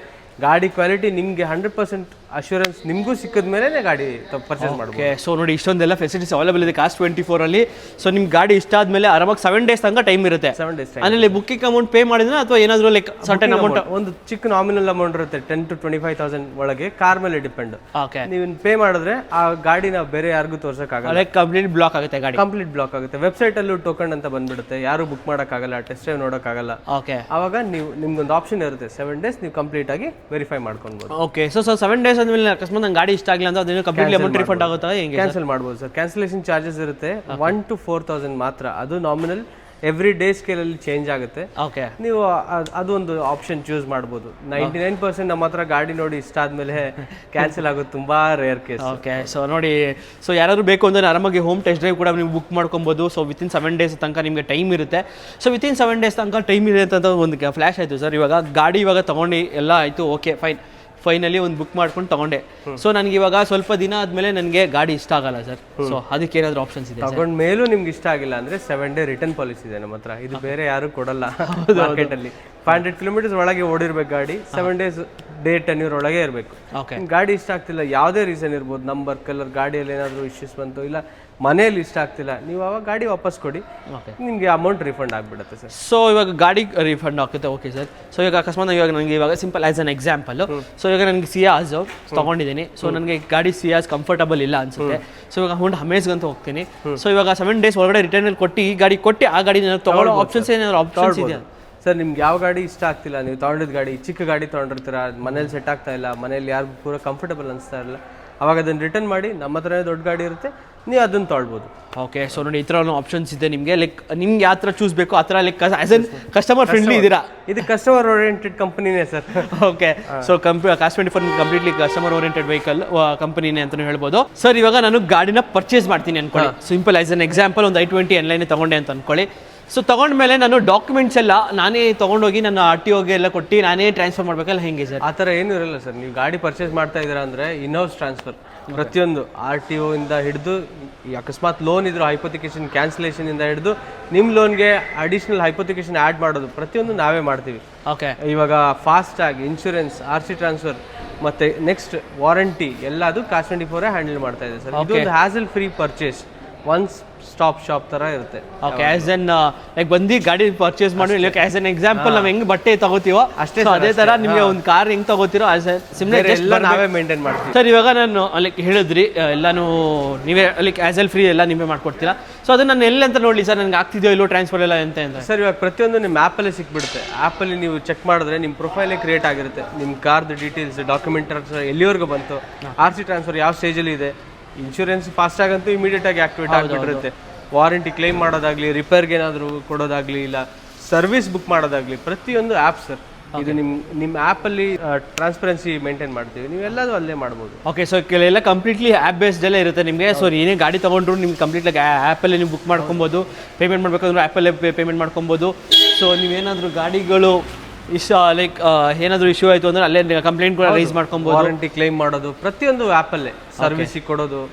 ಗಾಡಿ ಕ್ವಾಲಿಟಿ ನಿಮಗೆ 100% ಅಶ್ಯೂರೆನ್ಸ್ ನಿಮಗೂ ಸಿಕ್ಕಿದ ಮೇಲೆ ಗಾಡಿ ಪರ್ಚೇಸ್ ಮಾಡ್ಬೋದು. ಓಕೆ, ಸೊ ನೋಡಿ ಇಷ್ಟೊಂದೆಲ್ಲ ಫೆಸಿಲಿಟೀಸ್ ಅವೈಲೇಬಲ್ ಇದೆ CAS24 ಅಲ್ಲಿ. ಸೊ ನಿಮ್ಗೆ ಗಾಡಿ ಇಷ್ಟ ಆದ್ಮೇಲೆ ಆರಾಮಾಗಿ 7 days ತನಕ ಟೈಮ್ ಇರುತ್ತೆ. 7 days ಆಮೇಲೆ ಬುಕ್ಕಿಂಗ್ ಅಮೌಂಟ್ ಪೇ ಮಾಡಿದ್ರೆ ಅಥವಾ ಏನಾದರೂ ಲೈಕ್ ಸರ್ಟನ್ ಅಮೌಂಟ್, ಒಂದು ಚಿಕ್ಕ ನಾಮಿನಲ್ ಅಮೌಂಟ್ ಇರುತ್ತೆ 10 to 25,000 ಒಳಗೆ, ಕಾರ್ ಮೇಲೆ ಡಿಪೆಂಡ್. ಓಕೆ, ನೀವು ಪೇ ಮಾಡಿದ್ರೆ ಆ ಗಾಡಿನ ಬೇರೆ ಯಾರಿಗೂ ತೋರ್ಸಕ್ಕಾಗಲ್ಲ, ಲೈಕ್ ಕಂಪ್ಲೀಟ್ ಬ್ಲಾಕ್ ಆಗುತ್ತೆ ಗಾಡಿ, ಕಂಪ್ಲೀಟ್ ಬ್ಲಾಕ್ ಆಗುತ್ತೆ. ವೆಬ್ಸೈಟ್ ಅಲ್ಲೂ ಟೋಕನ್ ಅಂತ ಬಂದ್ಬಿಡುತ್ತೆ, ಯಾರು ಬುಕ್ ಮಾಡೋಕ್ಕಾಗಲ್ಲ, ಟೆಸ್ಟ್ ಡ್ರೈವ್ ನೋಡೋಕ್ಕಾಗಲ್ಲ. ಓಕೆ, ಆವಾಗ ನಿಮ್ಗೊಂದು ಆಪ್ಷನ್ ಇರುತ್ತೆ 7 days ನೀವು ಕಂಪ್ಲೀಟ್ ಆಗಿ ವೆರಿಫೈ ಮಾಡ್ಕೊಬಹುದು. ಓಕೆ, ಸೊ 7 days ಆದ್ಮೇಲೆ ಅಕಸ್ಮಾತ್ ನಂಗೆ ಗಾಡಿ ಇಷ್ಟ ಆಗಿಲ್ಲ ಅಂದ್ರೆ ಅದನ್ನ ಕಂಪ್ಲೀಟ್ಲಿ ಅಮೌಂಟ್ ರಿಫಂಡ್ ಆಗುತ್ತಾ ಹೆಂಗೆ? ಕ್ಯಾನ್ಸಲ್ ಮಾಡ್ಬೋದು ಸರ್. ಕ್ಯಾನ್ಸಲೇಷನ್ ಚಾರ್ಜಸ್ ಇರುತ್ತೆ 1 to 4,000 ಮಾತ್ರ. ಅದು ನಾಮಿನಲ್, ಎವ್ರಿ ಡೇ ಸ್ಕೇಲಲ್ಲಿ ಚೇಂಜ್ ಆಗುತ್ತೆ. ಓಕೆ, ನೀವು ಅದೊಂದು ಆಪ್ಷನ್ ಚೂಸ್ ಮಾಡ್ಬೋದು. 99% ನಮ್ಮ ಹತ್ರ ಗಾಡಿ ನೋಡಿ ಇಷ್ಟ ಆದ್ಮೇಲೆ ಕ್ಯಾನ್ಸಲ್ ಆಗೋದು ತುಂಬಾ ರೇರ್ ಕೇಸ್. ಓಕೆ, ಸೊ ನೋಡಿ, ಸೊ ಯಾರಾದ್ರು ಬೇಕು ಅಂದ್ರೆ ಆರಾಮಾಗಿ ಹೋಮ್ ಟೆಸ್ಟ್ ಡ್ರೈವ್ ಕೂಡ ನೀವು ಬುಕ್ ಮಾಡ್ಕೊಬೋದು. ಸೊ ವಿತಿನ್ 7 days ತನಕ ನಿಮಗೆ ಟೈಮ್ ಇರುತ್ತೆ. ಸೊ ವಿತಿನ್ 7 days ತನಕ ಟೈಮ್ ಇರುತ್ತೆ ಅಂತ ಒಂದು ಫ್ಲಾಶ್ ಆಯಿತು ಸರ್. ಇವಾಗ ಗಾಡಿ ಇವಾಗ ತೊಗೊಂಡು ಎಲ್ಲ ಆಯಿತು, ಓಕೆ ಫೈನಲಿ ಒಂದು ಬುಕ್ ಮಾಡ್ಕೊಂಡು ತೊಗೊಂಡೆ. ಸೊ ನನಗೆ ಇವಾಗ ಸ್ವಲ್ಪ ದಿನ ಆದಮೇಲೆ ನನಗೆ ಗಾಡಿ ಇಷ್ಟ ಆಗಲ್ಲ ಸರ್. ಸೊ ಅದಕ್ಕೆ ಏನಾದರೂ ಆಪ್ಷನ್ಸ್ ಇದೆ? ತಗೊಂಡ ಮೇಲೂ ನಿಮ್ಗೆ ಇಷ್ಟ ಆಗಿಲ್ಲ ಅಂದ್ರೆ 7 day ರಿಟರ್ನ್ ಪಾಲಿಸಿ ಇದೆ ನಮ್ಮ ಹತ್ರ. ಇದು ಬೇರೆ ಯಾರು ಕೊಡಲ್ಲ ಮಾರ್ಕೆಟಲ್ಲಿ. 500 kilometers ಒಳಗೆ ಓಡಿರ್ಬೇಕು ಗಾಡಿ, 7 days ಡೇ ಟೆನ್ಯೂರ್ ಒಳಗೆ ಇರಬೇಕು. ಗಾಡಿ ಇಷ್ಟ ಆಗ್ತಿಲ್ಲ, ಯಾವುದೇ ರೀಸನ್ ಇರ್ಬೋದು, ನಂಬರ್, ಕಲರ್, ಗಾಡಿಯಲ್ಲಿ ಏನಾದರೂ ಇಶ್ಯೂಸ್ ಬಂತು, ಇಲ್ಲ ಮನೆಯಲ್ಲಿ ಇಷ್ಟ ಆಗ್ತಿಲ್ಲ, ನೀವು ಅವಾಗ ಗಾಡಿ ವಾಪಸ್ ಕೊಡಿ, ನಿಮಗೆ ಅಮೌಂಟ್ ರಿಫಂಡ್ ಆಗಿಬಿಡುತ್ತೆ ಸರ್. ಸೊ ಇವಾಗ ಗಾಡಿ ರಿಫಂಡ್ ಆಗುತ್ತೆ. Okay sir. ಸೊ ಇವಾಗ ಅಕಸ್ಮಾತ್ ಇವಾಗ ನನಗೆ ಇವಾಗ simple as an example, so ಇವಾಗ ನನಗೆ ಸಿಯಾಸ್ ತೊಗೊಂಡಿದ್ದೀನಿ. ಸೊ ನನಗೆ ಗಾಡಿ ಸಿಯಾಸ್ ಕಂಫರ್ಟಬಲ್ ಇಲ್ಲ ಅನ್ಸುತ್ತೆ. ಸೊ ಇವಾಗ ಹೋಂಡಾ ಅಮೇಜ್ಗೆ ಅಂತ ಹೋಗ್ತೀನಿ. ಸೊ ಇವಾಗ 7 days ಒಳಗಡೆ ರಿಟರ್ನಲ್ಲಿ ಕೊಟ್ಟು ಈ ಗಾಡಿ ಕೊಟ್ಟು ಆ ಗಾಡಿ ತೊಗೊಳ್ಳೋ ಆಪ್ಷನ್ಸ್ ಏನಾದ್ರು ಆಪ್ಷನ್ಸ್ ಇದೆಯಾ ಸರ್? ನಿಮ್ಗೆ ಯಾವ ಗಾಡಿ ಇಷ್ಟ ಆಗ್ತಿಲ್ಲ, ನೀವು ತೊಗೊಂಡಿದ್ದು ಗಾಡಿ ಚಿಕ್ಕ ಗಾಡಿ ತೊಗೊಂಡಿರ್ತೀರ, ಮನೇಲಿ ಸೆಟ್ ಆಗ್ತಾ ಇಲ್ಲ, ಮನೇಲಿ ಯಾರು ಪೂರ ಕಂಫರ್ಟಬಲ್ ಅನಿಸ್ತಾ ಇಲ್ಲ, ಅವಾಗ ಅದನ್ನು ರಿಟರ್ನ್ ಮಾಡಿ, ನಮ್ಮ ಹತ್ರನೇ ದೊಡ್ಡ ಗಾಡಿ ಇರುತ್ತೆ, ನೀವು ಅದನ್ನು ತೊಗೊಳ್ಬೋದು. ಓಕೆ, ಸೊ ನೋಡಿ ಈ ಥರ ಆಪ್ಷನ್ಸ್ ಇದೆ ನಿಮಗೆ. ಲೈಕ್ ನಿಮ್ಗೆ ಯಾವ ಥರ ಚೂಸ್ ಬೇಕು ಆ ಥರ, like as N customer friendly ಇದ್ದೀರಾ. ಇದು ಕಸ್ಟಮರ್ ಓರಿಯೆಂಟೆಡ್ ಕಂಪನಿನೇ sir. Okay, so CAS24 completely customer oriented vehicle ಕಂಪನಿನೇ ಅಂತಲೂ ಹೇಳ್ಬೋದು ಸರ್. ಇವಾಗ ನಾನು ಗಾಡಿನ ಪರ್ಚೇಸ್ ಮಾಡ್ತೀನಿ ಅನ್ಕೊಳ್ಳಿ, ಸಿಂಪಲ್ ಆಸ್ ಎನ್ ಎಕ್ಸಾಂಪಲ್ ಒಂದು i20 N-Line ತಗೊಂಡೆ ಅಂತ ಅನ್ಕೊಳ್ಳಿ. ಸೊ ತೊಗೊಂಡ್ಮೇಲೆ ನಾನು ಡಾಕ್ಯುಮೆಂಟ್ಸ್ ಎಲ್ಲ ನಾನೇ ತೊಗೊಂಡೋಗಿ ನನ್ನ RTOಗೆ ಎಲ್ಲ ಕೊಟ್ಟು ನಾನೇ ಟ್ರಾನ್ಸ್ಫರ್ ಮಾಡಬೇಕಲ್ಲ, ಹೆಂಗೆ ಸರ್? ಆ ಥರ ಏನೂ ಇರಲ್ಲ ಸರ್. ನೀವು ಗಾಡಿ ಪರ್ಚೇಸ್ ಮಾಡ್ತಾ ಇದ್ದೀರಾ ಅಂದರೆ ಇನ್ಹೌಸ್ ಟ್ರಾನ್ಸ್ಫರ್, ಪ್ರತಿಯೊಂದು RTO ಇಂದ ಹಿಡಿದು, ಅಕಸ್ಮಾತ್ ಲೋನ್ ಇದ್ರು ಹೈಪೋಥಿಕೇಶನ್ ಕ್ಯಾನ್ಸಲೇಷನ್ ಇಂದ ಹಿಡಿದು ನಿಮ್ಮ ಲೋನ್ಗೆ ಅಡಿಷನಲ್ ಹೈಪೋಥಿಕೇಶನ್ ಆ್ಯಡ್ ಮಾಡೋದು ಪ್ರತಿಯೊಂದು ನಾವೇ ಮಾಡ್ತೀವಿ. ಓಕೆ, ಇವಾಗ ಫಾಸ್ಟಾಗಿ ಇನ್ಶೂರೆನ್ಸ್, RC ಟ್ರಾನ್ಸ್ಫರ್, ಮತ್ತೆ ನೆಕ್ಸ್ಟ್ ವಾರಂಟಿ ಎಲ್ಲದು CAS24 ಹ್ಯಾಂಡಲ್ ಮಾಡ್ತಾ ಇದೆ ಸರ್. ಇದೊಂದು hassle free purchase, one stop shop ತರ ಇರುತ್ತೆ. ಓಕೆ, ಆಸ್ ಎನ್ ಲೈಕ್ ಬಂದು ಗಾಡಿ ಪರ್ಚೇಸ್ ಮಾಡಿ, ಲೈಕ್ ಆಸ್ ಎನ್ ಎಕ್ಸಾಂಪಲ್ ನಾವು ಹೆಂಗ್ ಬಟ್ಟೆ ತಗೋತೀವೋ ಅಷ್ಟೇ ಅದೇ ತರ ನಿಮಗೆ ಒಂದು ಕಾರ್ ಹೆಂಗ್ ತಗೋತೀರೋ ಎಲ್ಲ ನಾವೇ ಮೇಂಟೈನ್ ಮಾಡ್ತೀವಿ ಸರ್. ಇವಾಗ ನಾನು ಲೈಕ್ ಹೇಳಿದ್ರಿ ಎಲ್ಲಾನು ನೀವೇ ಲೈಕ್ ಆಸಲ್ ಫ್ರೀ ಎಲ್ಲ ನೀವೇ ಮಾಡ್ಕೊಡ್ತೀರಾ. ಸೊ ಅದನ್ನ ನಾನು ಎಲ್ಲಿ ಅಂತ ನೋಡಲಿ ಸರ್, ನನಗೆ ಆಗ್ತಿದೆಯೋ ಇಲ್ಲೋ ಟ್ರಾನ್ಸ್ಫರ್ ಎಲ್ಲ ಅಂತ ಸರ್? ಇವಾಗ ಪ್ರತಿಯೊಂದು ನಿಮ್ಮ ಆ್ಯಪಲ್ಲೇ ಸಿಕ್ಬಿಡುತ್ತೆ. ಆ್ಯಪಲ್ಲಿ ನೀವು ಚೆಕ್ ಮಾಡಿದ್ರೆ ನಿಮ್ಮ ಪ್ರೊಫೈಲೇ ಕ್ರಿಯೇಟ್ ಆಗಿರುತ್ತೆ. ನಿಮ್ಮ ಕಾರ್ದು ಡೀಟೇಲ್ಸ್, ಡಾಕ್ಯುಮೆಂಟ್ಸ್ ಎಲ್ಲಿವರೆಗೂ ಬಂತು, RC ಟ್ರಾನ್ಸ್ಫರ್ ಯಾವ ಸ್ಟೇಜಲ್ಲಿ ಇದೆ, ಇನ್ಶೂರೆನ್ಸ್ ಫಾಸ್ಟ್ ಆಗಂತೂ ಇಮಿಡಿಯೇಟ್ ಆಗಿ ಆಕ್ಟಿವೇಟ್ ಆಗಿಬಿಟ್ಟಿರುತ್ತೆ. ವಾರಂಟಿ ಕ್ಲೈಮ್ ಮಾಡೋದಾಗ್ಲಿ, ರಿಪೇರ್ಗೆ ಏನಾದರೂ ಕೊಡೋದಾಗ್ಲಿ, ಇಲ್ಲ ಸರ್ವಿಸ್ ಬುಕ್ ಮಾಡೋದಾಗ್ಲಿ, ಪ್ರತಿಯೊಂದು ಆ್ಯಪ್ ಸರ್. ಇದು ನಿಮ್ಮ ಆ್ಯಪಲ್ಲಿ ಟ್ರಾನ್ಸ್ಪರೆನ್ಸಿ ಮೇಂಟೈನ್ ಮಾಡ್ತೀವಿ, ನೀವೆಲ್ಲದೂ ಅಲ್ಲೇ ಮಾಡ್ಬೋದು. ಓಕೆ, ಸೊ ಕೆಲವೆಲ್ಲ ಕಂಪ್ಲೀಟ್ಲಿ ಆ್ಯಪ್ ಬೇಸ್ಡ್ ಎಲ್ಲ ಇರುತ್ತೆ ನಿಮಗೆ. ಸೊ ಏನೇ ಗಾಡಿ ತೊಗೊಂಡ್ರು ನಿಮ್ಗೆ ಕಂಪ್ಲೀಟ್ಲಿ ಆ್ಯಪಲ್ಲೇ ನೀವು ಬುಕ್ ಮಾಡ್ಕೊಬೋದು. ಪೇಮೆಂಟ್ ಮಾಡಬೇಕಂದ್ರೆ ಆ್ಯಪಲ್ಲೇ ಪೇಮೆಂಟ್ ಮಾಡ್ಕೊಬೋದು. ಸೊ ನೀವೇನಾದರೂ ಗಾಡಿಗಳು ಲೈಕ್ ಏನಾದರೂ ಇಶ್ಯೂ ಆಯಿತು ಅಂದರೆ ಅಲ್ಲೇ ಕಂಪ್ಲೇಂಟ್ ಕೂಡ ರೈಸ್ ಮಾಡ್ಕೊಬೋದು. ವಾರಂಟಿ ಕ್ಲೈಮ್ ಮಾಡೋದು ಪ್ರತಿಯೊಂದು ಆ್ಯಪಲ್ಲೇ, ಸರ್ವಿಸಿಗೆ ಕೊಡೋದು,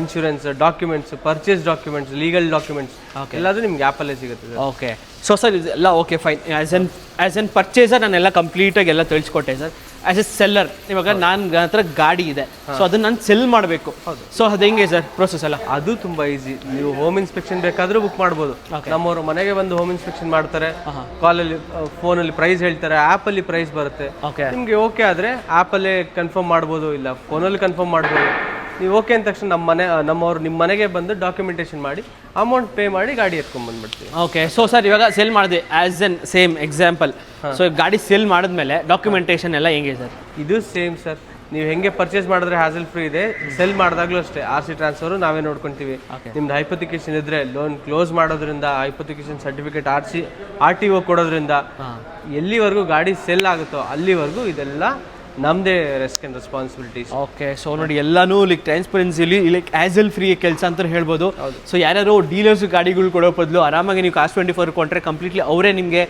insurance documents, purchase documents, legal documents ಎಲ್ಲದೂ ನಿಮ್ಗೆ ಆ್ಯಪಲ್ಲೇ ಸಿಗುತ್ತೆ. ಓಕೆ, ಸೊ ಸರ್ ಇದೆಲ್ಲ okay fine. As an purchaser ನಾನೆಲ್ಲ ಕಂಪ್ಲೀಟಾಗಿ ಎಲ್ಲ ತಿಳಿಸ್ಕೊಟ್ಟೆ ಸರ್. ಆ್ಯಸ್ ಎ ಸೆಲ್ಲರ್ ಇವಾಗ ನನ್ನ ಹತ್ರ ಗಾಡಿ ಇದೆ, ಸೊ ಅದನ್ನ ನಾನು ಸೆಲ್ ಮಾಡಬೇಕು. ಸೊ ಅದು ಹೆಂಗೆ ಸರ್ ಪ್ರೋಸೆಸ್ ಎಲ್ಲ? ಅದು ತುಂಬಾ ಈಸಿ. ನೀವು ಹೋಮ್ ಇನ್ಸ್ಪೆಕ್ಷನ್ ಬೇಕಾದ್ರೂ ಬುಕ್ ಮಾಡ್ಬೋದು. ನಮ್ಮವರು ಮನೆಗೆ ಬಂದು ಹೋಮ್ ಇನ್ಸ್ಪೆಕ್ಷನ್ ಮಾಡ್ತಾರೆ, ಕಾಲಲ್ಲಿ ಫೋನಲ್ಲಿ ಪ್ರೈಸ್ ಹೇಳ್ತಾರೆ, ಆ್ಯಪಲ್ಲಿ ಪ್ರೈಸ್ ಬರುತ್ತೆ. ನಿಮಗೆ ಓಕೆ ಆದರೆ ಆ್ಯಪಲ್ಲೇ ಕನ್ಫರ್ಮ್ ಮಾಡ್ಬೋದು, ಇಲ್ಲ ಫೋನಲ್ಲಿ ಕನ್ಫರ್ಮ್ ಮಾಡ್ಬೋದು. ನೀವು ಓಕೆ ಅಂದ ತಕ್ಷಣ ನಮ್ಮವರು ನಿಮ್ಮ ಮನೆಗೆ ಬಂದು ಡಾಕ್ಯುಮೆಂಟೇಶನ್ ಮಾಡಿ ಅಮೌಂಟ್ ಪೇ ಮಾಡಿ ಗಾಡಿ ಎತ್ಕೊಂಡ್ ಬಂದ್ಬಿಡ್ತೀವಿ. ಓಕೆ, ಸೊ ಸರ್ ಇವಾಗ ಸೆಲ್ ಮಾಡಿದೆ as N same example. So ಗಾಡಿ ಸೆಲ್ ಮಾಡಿದ್ಮೇಲೆ ಡಾಕ್ಯುಮೆಂಟೇಶನ್ ಎಲ್ಲ ಹೆಂಗೆ ಸರ್? ಇದು ಸೇಮ್ ಸರ್. ನೀವು ಹೆಂಗೆ ಪರ್ಚೇಸ್ ಮಾಡಿದ್ರೆ ಹ್ಯಾಸಲ್ ಫ್ರೀ ಇದೆ, ಸೆಲ್ ಮಾಡಿದಾಗಲೂ ಅಷ್ಟೇ RC ಟ್ರಾನ್ಸ್ಫರು ನಾವೇ ನೋಡ್ಕೊಂತೀವಿ. ನಿಮ್ದು ಹೈಪೋಥಿಕೇಶನ್ ಇದ್ರೆ ಲೋನ್ ಕ್ಲೋಸ್ ಮಾಡೋದ್ರಿಂದ, ಹೈಪೋಥಿಕೇಶನ್ ಸರ್ಟಿಫಿಕೇಟ್ RTO ಕೊಡೋದ್ರಿಂದ ಎಲ್ಲಿವರೆಗೂ ಗಾಡಿ ಸೆಲ್ ಆಗುತ್ತೋ ಅಲ್ಲಿವರೆಗೂ ಇದೆಲ್ಲ ನಮ್ಮದೇ risk and responsibilities. Okay, so ನೋಡಿ ಎಲ್ಲಾನು ಲೈಕ್ ಟ್ರಾನ್ಸ್ಪರೆನ್ಸಿಲಿ ಲೈಕ್ ಆ್ಯಸಲ್ ಫ್ರೀ ಕೆಲಸ ಅಂತ ಹೇಳ್ಬೋದು. ಸೊ ಯಾರ್ಯಾರು ಡೀಲರ್ಸ್ ಗಾಡಿಗಳು ಕೊಡೋ ಬದಲು ಆರಾಮಾಗಿ ನೀವು ಕಾಸ್ಟ್ 24 ಕೊಟ್ಟರೆ ಕಂಪ್ಲೀಟ್ಲಿ ಅವರೇ ನಿಮಗೆ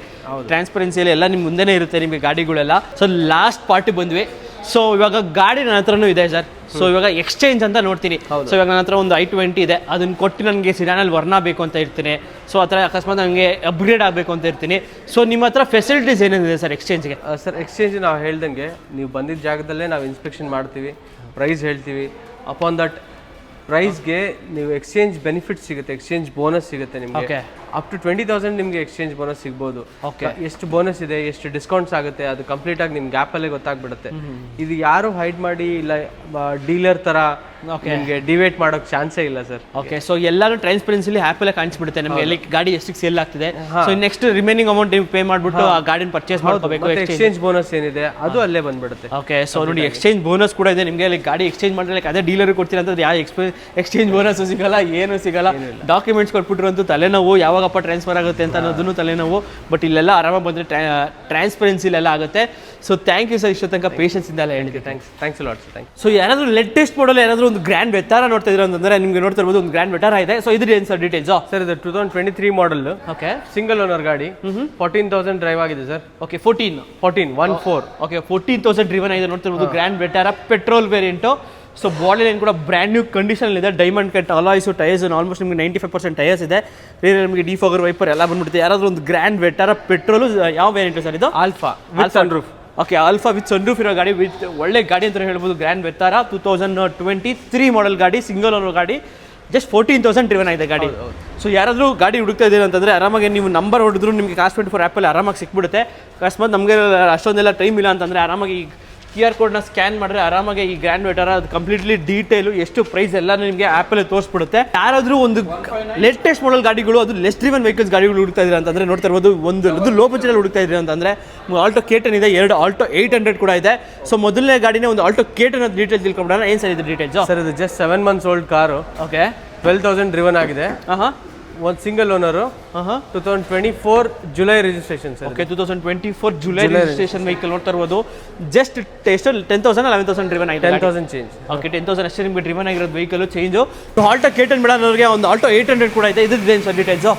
ಟ್ರಾನ್ಸ್ಪರೆನ್ಸಿಯಲ್ಲಿ ಎಲ್ಲ ನಿಮ್ಮ ಮುಂದೆನೇ ಇರುತ್ತೆ ನಿಮಗೆ ಗಾಡಿಗಳೆಲ್ಲ. ಸೊ ಲಾಸ್ಟ್ ಪಾರ್ಟಿಗೆ ಬಂದ್ವಿ. ಸೊ ಇವಾಗ ಗಾಡಿ ನನ್ನ ಹತ್ರನೂ ಇದೆ ಸರ್. ಸೊ ಇವಾಗ ಎಕ್ಸ್ಚೇಂಜ್ ಅಂತ ನೋಡ್ತೀನಿ. ಸೊ ಇವಾಗ ನನ್ನ ಹತ್ರ ಒಂದು i20 ಇದೆ, ಅದನ್ನ ಕೊಟ್ಟು ನನಗೆ ಸಿಡಾನಲ್ಲಿ ವರ್ನಾ ಬೇಕು ಅಂತ ಇರ್ತೀನಿ. ಸೊ ಆ ಥರ ಅಕಸ್ಮಾತ್ ನನಗೆ ಅಪ್ಗ್ರೇಡ್ ಆಗಬೇಕು ಅಂತ ಇರ್ತೀನಿ. ಸೊ ನಿಮ್ಮ ಹತ್ರ ಫೆಸಿಲಿಟೀಸ್ ಏನೇನಿದೆ ಸರ್ ಎಕ್ಸ್ಚೇಂಜ್ಗೆ? ಸರ್ ಎಕ್ಸ್ಚೇಂಜ್ ನಾವು ಹೇಳ್ದಂಗೆ ನೀವು ಬಂದಿದ್ದ ಜಾಗದಲ್ಲೇ ನಾವು ಇನ್ಸ್ಪೆಕ್ಷನ್ ಮಾಡ್ತೀವಿ, ಪ್ರೈಸ್ ಹೇಳ್ತೀವಿ. ಅಪಾನ್ ದಟ್ ಪ್ರೈಸ್ಗೆ ನೀವು ಎಕ್ಸ್ಚೇಂಜ್ ಬೆನಿಫಿಟ್ ಸಿಗುತ್ತೆ, ಎಕ್ಸ್ಚೇಂಜ್ ಬೋನಸ್ ಸಿಗುತ್ತೆ ನಿಮಗೆ. ಅಪ್ ಟು 20,000 ನಿಮಗೆ ಎಕ್ಸ್ಚೇಂಜ್ ಬೋನಸ್ ಸಿಗ್ಬೋದು. ಎಷ್ಟು ಬೋನಸ್ ಇದೆ, ಎಷ್ಟು ಡಿಸ್ಕೌಂಟ್ಸ್ ಆಗುತ್ತೆ, ಅದು ಕಂಪ್ಲೀಟ್ ಆಗಿ ನಿಮ್ಗೆ ಆ್ಯಪಲ್ಲೇ ಗೊತ್ತಾಗ್ಬಿಡುತ್ತೆ. ಇದು ಯಾರು ಹೈಡ್ ಮಾಡಿ ಇಲ್ಲ ಡೀಲರ್ ಥರ ನಿಮಗೆ ಡಿವೇಟ್ ಮಾಡೋಕೆ ಚಾನ್ಸೇ ಇಲ್ಲ ಸರ್. ಓಕೆ, ಸೊ ಎಲ್ಲಾನು ಟ್ರಾನ್ಸ್ಪರೆನ್ಸಿಲಿ ಆ್ಯಪಲ್ಲೇ ಕಾಣಿಸ್ಬಿಡುತ್ತೆ ನಮಗೆ ಎಲ್ಲಿ ಗಾಡಿ ಎಷ್ಟಕ್ಕೆ ಸೇಲ್ ಆಗ್ತಿದೆ. ಸೊ ನೆಕ್ಸ್ಟ್ ರಿಮೈನಿಂಗ್ ಅಮೌಂಟ್ ನೀವು ಪೇ ಮಾಡಿಬಿಟ್ಟು ಆ ಗಾಡಿನ ಪರ್ಚೇಸ್ ಮಾಡ್ಕೋಬೇಕು. ಎಕ್ಸ್ಚೇಂಜ್ ಬೋನಸ್ ಏನಿದೆ ಅದು ಅಲ್ಲೇ ಬಂದ್ಬಿಡುತ್ತೆ. ಓಕೆ, ಸೊ ನೋಡಿ ಎಕ್ಸ್ಚೇಂಜ್ ಬೋನಸ್ ಕೂಡ ಇದೆ ನಿಮಗೆ. ಲೈಕ್ ಗಾಡಿ ಎಕ್ಸ್ಚೇಂಜ್ ಮಾಡಿದ್ರೆ ಲೈಕ್ ಅದೇ ಡೀಲರ್ ಕೊಡ್ತೀರ ಅಂತ ಯಾವ ಎಕ್ಸ್ಚೇಂಜ್ ಬೋನಸ್ ಸಿಗಲ್ಲ, ಏನು ಸಿಗಲ್ಲ. ಡಾಕ್ಯುಮೆಂಟ್ಸ್ ಕೊಟ್ಬಿಟ್ರಂತೂ ತಲೆನೋವು, ಯಾವಾಗಪ್ಪ ಟ್ರಾನ್ಸ್ಫರ್ ಆಗುತ್ತೆ ಅಂತ ಅನ್ನೋದನ್ನು ತಲೆನೋವು. ಬಟ್ ಇಲ್ಲೆಲ್ಲ ಆರಾಮಾಗಿ ಬಂದರೆ ಟ್ರಾನ್ಸ್ಪರೆನ್ಸಿಲೆಲ್ಲ ಆಗುತ್ತೆ. ಸೊ ಥ್ಯಾಂಕ್ ಯು ಸರ್, ಇಷ್ಟು ತನಕ ಪೇಷನ್ಸ್ ಇಂದೆಲ್ಲ ಹೇಳಿದ್ದೆ. Thanks lot sir. ಸೊ ಯಾರಾದರೂ ಲೇಟೆಸ್ಟ್ ಮಾಡಲ್ ಯಾರಾದರೂ ಒಂದು ಗ್ರ್ಯಾಂಡ್ ವೆಟಾರಾ ನೋಡ್ತಾ ಇದ್ರು ಅಂತಂದ್ರೆ ನಿಮಗೆ ನೋಡ್ತಾ ಇರ್ಬೋದು ಒಂದು ಗ್ರ್ಯಾಂಡ್ ವೆಟಾರಾ ಇದೆ. ಸೊ ಇದ್ರ ಏನು ಸರ್ ಡೀಟೇಲ್ಸ್? ಸರ್ ಇದು 2023 ಮಾಡಲ್. ಓಕೆ, ಸಿಂಗಲ್ ಓನರ್ ಗಾಡಿ. 14,000 ಡ್ರೈವ್ ಆಗಿದೆ ಸರ್. ಓಕೆ, 14. ಓಕೆ, 14,000 ಡ್ರಿವನ್ ಆಗಿದೆ. ನೋಡ್ತಾ ಇರ್ಬೋದು grand Vitara petrol variant. So body line ಕೂಡ ಬ್ರ್ಯಾಂಡ್ ನ್ಯೂ ಕಂಡೀಷನ್ ಇದೆ. Diamond cut alloys, tyres almost ನಿಮಗೆ 95% ಟೈರ್ಸ್ ಇದೆ. ನಿಮಗೆ ಡಿಫಾಗರ್ ವೈಪರ್ ಎಲ್ಲ ಬಂದ್ಬಿಡುತ್ತೆ. ಯಾರಾದರೂ ಒಂದು ಗ್ರ್ಯಾಂಡ್ ವೆಟಾರಾ ಪೆಟ್ರೋಲು ಯಾವ ವೇರಿಯಂಟು ಸರ್ ಇದು? Alpha with sunroof. Okay, alpha with sunroof ಇರೋ ಗಾಡಿ, ವಿತ್ ಒಳ್ಳೆ ಗಾಡಿ ಅಂತ ಹೇಳ್ಬೋದು. ಗ್ರ್ಯಾಂಡ್ ವೆಟಾರಾ 2023 ಮಾಡಲ್ ಗಾಡಿ, ಸಿಂಗಲ್ ಓನರ್ ಗಾಡಿ. ಜಸ್ಟ್ 14,000 ಡ್ರಿವನ್ ಆಗಿದೆ ಗಾಡಿ. ಸೊ ಯಾರಾದರೂ ಗಾಡಿ ಹುಡುಕ್ತಾ ಇದ್ದೀರಾ ಅಂತಂದರೆ ಆರಾಮಾಗಿ ನೀವು ನಂಬರ್ ಹೊಡೆದ್ರು ನಿಮಗೆ ಕಾಸ್ಟ್ 24 ಆ್ಯಪಲ್ಲಿ ಆರಾಮಾಗಿ ಸಿಕ್ಬಿಡುತ್ತೆ. ಅಕಸ್ಮಾತ್ ನಮಗೆ ಅಷ್ಟೊಂದೆಲ್ಲ ಟೈಮ್ ಇಲ್ಲ ಅಂತಂದರೆ ಆರಾಮಾಗಿ QR ಕೋಡ್ನ ಸ್ಕ್ಯಾನ್ ಮಾಡಿದ್ರೆ ಆರಾಮಾಗಿ ಈ ಗ್ರ್ಯಾಂಡ್ ವೆಟಾರಾ ಅದು ಕಂಪ್ಲೀಟ್ಲಿ ಡೀಟೇಲು ಎಷ್ಟು ಪ್ರೈಸ್ ಎಲ್ಲ ನಿಮಗೆ ಆ್ಯಪಲ್ಲಿ ತೋರಿಸ್ಬಿಡುತ್ತೆ. ಯಾರಾದರೂ ಒಂದು ಲೇಟೆಸ್ಟ್ ಮಾಡಲ್ ಗಾಡಿಗಳು, ಅದು ಲೆಸ್ ಡ್ರಿವನ್ ವೆಹಿಕಲ್ಸ್ ಗಾಡಿಗಳು ಹುಡುಕ್ತಾ ಇದ್ದೀರಾ ಅಂತಂದರೆ ನೋಡ್ತಾ ಇರ್ಬೋದು. ಒಂದು ಲೋ ಬಜೆಟಲ್ಲಿ ಹುಡುಕ್ತಾ ಇದ್ದೀರಾ ಅಂತಂದರೆ ಆಲ್ಟೋ K10 ಇದೆ, 2 ಆಲ್ಟೋ 800 ಕೂಡ ಇದೆ. ಸೊ ಮೊದಲನೇ ಗಾಡಿನೇ ಒಂದು ಆಲ್ಟೋ K10 ಅಂತ ಡೀಟೇಲ್ಸ್ ತಿಳ್ಕೊಂಡ್ಬಿಡೋಣ. ಏನು ಸರ್ ಇದು ಡೀಟೇಲ್ಸ್? ಸರ್ ಇದು just 7 months old car. Okay, 12,000 driven ಆಗಿದೆ. ಒಂದು single owner. 2024 July registration sir. Okay, 2024 July registration vehicle ನೋಡ್ತಾ ಇರ್ಬೋದು. ಜಸ್ಟ್ ಟೆಸ್ಟ್ 10,000 11,000 ಡ್ರಿವನ್ ಆಗಿದೆ. 10,000 ಚೇಂಜ್. ಓಕೆ, 10,000 ಅಷ್ಟೇ ನಿಮಗೆ ಡ್ರಿವನ್ ಆಗಿರೋದು ವೆಹಿಕಲ್ ಚೇಂಜು. ಆಲ್ಟೋ K10 ಬಿಡೋರಿಗೆ ಒಂದು ಆಲ್ಟೋ 800 ಕೂಡ ಇದೆ. ಇದ್ರದ್ದು ಏನು ಸರ್ ಡೀಟೇಲ್ಸು?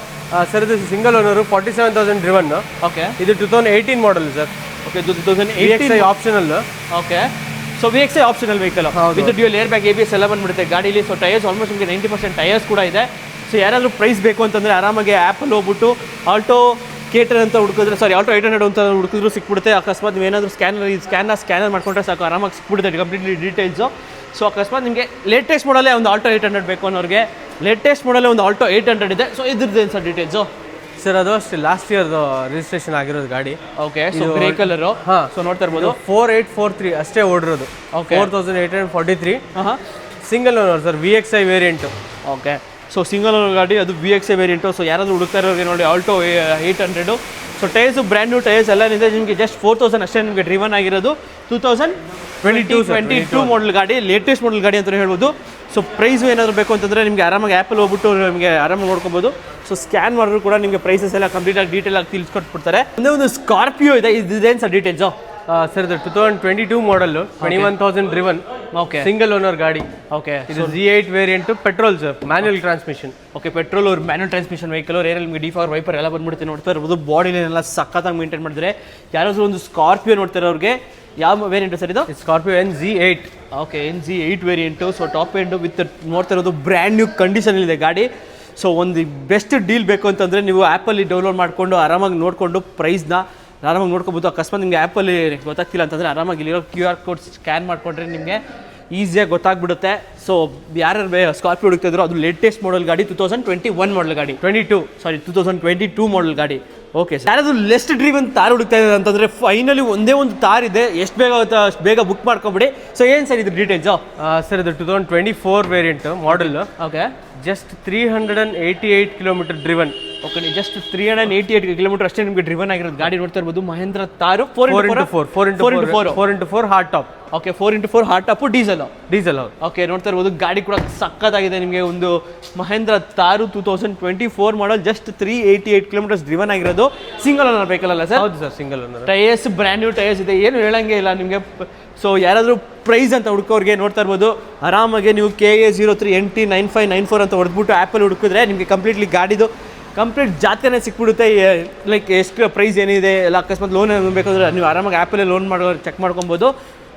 ಸರ್ ಇದು ಸಿಂಗಲ್ ಓನರು, 47,000 ಡ್ರಿವನ್. ಓಕೆ, ಇದು 2018 model sir. Okay, 2018 optional. Okay, so VXI optional vehicle with dual air bag, ABS ಎಲ್ಲ ಬಂದ್ಬಿಡುತ್ತೆ ಗಾಡೀಲಿ. ಸೊ ಟೈರ್ಸ್ ಆಲ್ಮೋಸ್ಟ್ ನಿಮಗೆ 90% ಟೈರ್ಸ್ ಕೂಡ ಇದೆ. ಸೊ ಯಾರಾದರೂ ಪ್ರೈಸ್ ಬೇಕು ಅಂತಂದರೆ ಆರಾಮಾಗಿ ಆ್ಯಪಲ್ಲಿ ಹೋಗ್ಬಿಟ್ಟು ಆಲ್ಟೋ K10 ಅಂತ ಹುಡುಕಿದ್ರೆ, ಆಲ್ಟೋ 800 ಅಂತ ಹುಡುಕಿದ್ರು ಸಿಕ್ಬಿಡುತ್ತೆ. ಅಕಸ್ಮಾತ್ ನೀವು ಏನಾದರೂ ಸ್ಕ್ಯಾನರ್ ಮಾಡ್ಕೊಂಡ್ರೆ ಸಾಕು, ಆರಾಮಾಗಿ ಸಿಕ್ಬಿಡುತ್ತೆ ಕಂಪ್ಲೀಟ್ಲಿ ಡೀಟೇಲ್ಸು. ಸೊ ಅಕಸ್ಮಾತ್ ನಿಮಗೆ ಲೇಟೆಸ್ಟ್ ಮಾಡಲೇ ಒಂದು ಆಲ್ಟೋ 800 ಬೇಕು ಅನ್ನೋರಿಗೆ ಲೇಟೆಸ್ಟ್ ಮಾಡಲೇ ಒಂದು ಆಲ್ಟೋ 800 ಇದೆ. ಸೊ ಇದ್ರದ್ದು ಏನು ಸರ್ ಡೀಟೇಲ್ಸು? ಸರ್ ಅದು ಅಷ್ಟೇ ಲಾಸ್ಟ್ ಇಯರ್ದು ರಿಜಿಸ್ಟ್ರೇಷನ್ ಆಗಿರೋದು ಗಾಡಿ. Okay, so grey colour. ಹಾಂ, ಸೊ ನೋಡ್ತಾ ಇರ್ಬೋದು 4843 ಅಷ್ಟೇ ಓಡಿರೋದು. Okay, 4843. Single owner sir, VXI variant. Okay, so single owner ಗಾಡಿ, ಅದು VXI ವೇರಿಯಂಟು. ಸೊ ಯಾರಾದರೂ ಹುಡುಕ್ತಾ ಇರೋರಿಗೆ ನೋಡಿ Alto 800. So tyres brand new tyres ಎಲ್ಲ ಇದೆ. ನಿಮಗೆ ಜಸ್ಟ್ 4,000 ಅಷ್ಟೇ ನಿಮಗೆ ಡ್ರಿವನ್ ಆಗಿರೋದು. 2022 ಮಾಡಲ್ ಗಾಡಿ, ಲೇಟೆಸ್ಟ್ ಮಾಡಲ್ ಗಾಡಿ ಅಂತಲೇ ಹೇಳ್ಬೋದು. ಸೊ ಪ್ರೈಸು ಏನಾದರೂ ಬೇಕು ಅಂತಂದರೆ ನಿಮಗೆ ಆರಾಮಾಗಿ ಆ್ಯಪಲ್ಲಿ ಹೋಗ್ಬಿಟ್ಟು ನಿಮಗೆ ಆರಾಮಾಗಿ ನೋಡ್ಕೊಬೋದು. ಸೊ ಸ್ಕ್ಯಾನ್ ಮಾಡಿದ್ರು ಕೂಡ ನಿಮಗೆ ಪ್ರೈಸಸ್ ಎಲ್ಲ ಕಂಪ್ಲೀಟಾಗಿ ಡೀಟೇಲಾಗಿ ತಿಳಿಸ್ಕೊಟ್ಬಿಡ್ತಾರೆ. ಒಂದೇ ಒಂದು ಸ್ಕಾರ್ಪಿಯೋ ಇದೆ. ಇದೇನು ಸರ್ ಡೀಟೇಲ್ಸು? ಸರ್ ಇದು 2022 ಮಾಡಲ್ಲು, 21,000 ಡ್ರಿವನ್, Okay. ಸಿಂಗಲ್ ಓನರ್ ಗಾಡಿ. ಓಕೆ ಇದು Z8 variant petrol sir, manual transmission. Okay petrol ಅವ್ರು ಮ್ಯಾನ್ಯಲ್ ಟ್ರಾನ್ಸ್ಮಿಷನ್ ವೆಹಿಕಲ್ ಅವ್ರು ಏನಲ್ಲಿ ನಿಮಗೆ ಡಿಫಾರ್ ವೈಪರ್ ಎಲ್ಲ ಬಂದ್ಬಿಡುತ್ತೆ. ನೋಡ್ತಾ ಇರ್ಬೋದು ಬಾಡಿನೆಲ್ಲ ಸಖತ್ತಾಗಿ ಮೇಂಟೈನ್ ಮಾಡಿದ್ರೆ. ಯಾರಾದರೂ ಒಂದು ಸ್ಕಾರ್ಪಿಯೋ ನೋಡ್ತಾರೆ ಅವ್ರಿಗೆ ಯಾವ ವೇರಿಯಂಟ್ ಸರ್ ಇದು? Scorpio NZ8. Okay NZ8 variant. So top end with ನೋಡ್ತಾ ಇರೋದು ಬ್ರ್ಯಾಂಡ್ ನ್ಯೂ ಕಂಡೀಷನಲ್ಲಿದೆ ಗಾಡಿ. ಸೊ ಒಂದು ಬೆಸ್ಟ್ ಡೀಲ್ ಬೇಕು ಅಂತಂದರೆ ನೀವು ಆ್ಯಪಲ್ಲಿ ಡೌನ್ಲೋಡ್ ಮಾಡಿಕೊಂಡು ಆರಾಮಾಗಿ ನೋಡಿಕೊಂಡು ಪ್ರೈಸ್ನ ಆರಾಮಾಗಿ ನೋಡ್ಕೊಬೋದು. ಅಕಸ್ಮಾತ್ ನಿಮಗೆ ಆ್ಯಪಲ್ಲಿ ಗೊತ್ತಾಗ್ತಿಲ್ಲ ಅಂತಂದರೆ ಆರಾಮಾಗಿ ಇಲ್ಲಿರೋ QR ಕೋಡ್ ಸ್ಕ್ಯಾನ್ ಮಾಡಿಕೊಂಡ್ರೆ ನಿಮಗೆ ಈಸಿಯಾಗಿ ಗೊತ್ತಾಗ್ಬಿಡುತ್ತೆ. ಸೊ ಯಾರ್ಯಾರು ಸ್ಕಾರ್ಪಿಯೋ ಹುಡುಕ್ತಿದ್ರು, ಅದು ಲೇಟೆಸ್ಟ್ ಮಾಡಲ್ ಗಾಡಿ, 2021 ಮಾಡಲ್ ಗಾಡಿ, 2022 ಮಾಡಲ್ ಗಾಡಿ. ಓಕೆ ಸರ್, ಯಾರಾದರೂ ಲೆಸ್ಟ್ ಡ್ರೀವನ್ ತಾರ್ ಹುಡುಕ್ತಾ ಇದೆ ಅಂತಂದರೆ ಫೈನಲಿ ಒಂದೇ ಒಂದು ತಾರ್ ಇದೆ, ಎಷ್ಟು ಬೇಗ ಆಗುತ್ತೋ ಅಷ್ಟು ಬೇಗ ಬುಕ್ ಮಾಡ್ಕೊಬಿಡಿ. ಸೊ ಏನು ಸರ್ ಇದು ಡೀಟೇಲ್ಸು? ಸರ್ ಇದು 2024 variant model. Okay just 388 kilometre driven. Okay just 388 kilometre ಅಷ್ಟೇ ನಿಮಗೆ ಡ್ರಿವನ್ ಆಗಿರೋದು ಗಾಡಿ. ನೋಡ್ತಾ ಇರ್ಬೋದು Mahindra Thar 4x4 hard top. Okay 4x4 hard top diesel. ಹೌದು. ಓಕೆ ನೋಡ್ತಾ ಇರ್ಬೋದು ಗಾಡಿ ಕೂಡ ಸಕ್ಕತ್ತಾಗಿದೆ. ನಿಮಗೆ ಒಂದು Mahindra Thar 2024 model, just 388 kilometres driven ಆಗಿರೋದು. ಸಿಂಗಲ್ ಓನರ್ ವೆಹಿಕಲ್ ಅಲ್ಲ ಸರ್? ಹೌದು sir, single owner. Tyres brand new tyres ಇದೆ, ಏನು ಹೇಳಂಗೆ ಇಲ್ಲ ನಿಮಗೆ. ಸೊ ಯಾರಾದರೂ ಪ್ರೈಸ್ ಅಂತ ಹುಡುಕೋರಿಗೆ ನೋಡ್ತಾ ಇರ್ಬೋದು ಆರಾಮಾಗಿ ನೀವು KA 03 NT 9594 ಅಂತ ಹೊಡೆದ್ಬಿಟ್ಟು ಆ್ಯಪಲ್ಲಿ ಹುಡುಕಿದ್ರೆ ನಿಮಗೆ ಕಂಪ್ಲೀಟ್ಲಿ ಗಾಡಿದು ಕಂಪ್ಲೀಟ್ ಜಾತ್ರೆನೇ ಸಿಕ್ಬಿಡುತ್ತೆ. ಲೈಕ್ ಎಷ್ಟು ಪ್ರೈಸ್ ಏನಿದೆ ಎಲ್ಲ, ಅಕಸ್ಮಾತ್ ಲೋನ್ ಬೇಕಾದ್ರೆ ನೀವು ಆರಾಮಾಗಿ ಆ್ಯಪಲ್ಲೇ ಲೋನ್ ಮಾಡೋ ಚೆಕ್ ಮಾಡ್ಕೊಬೋದು.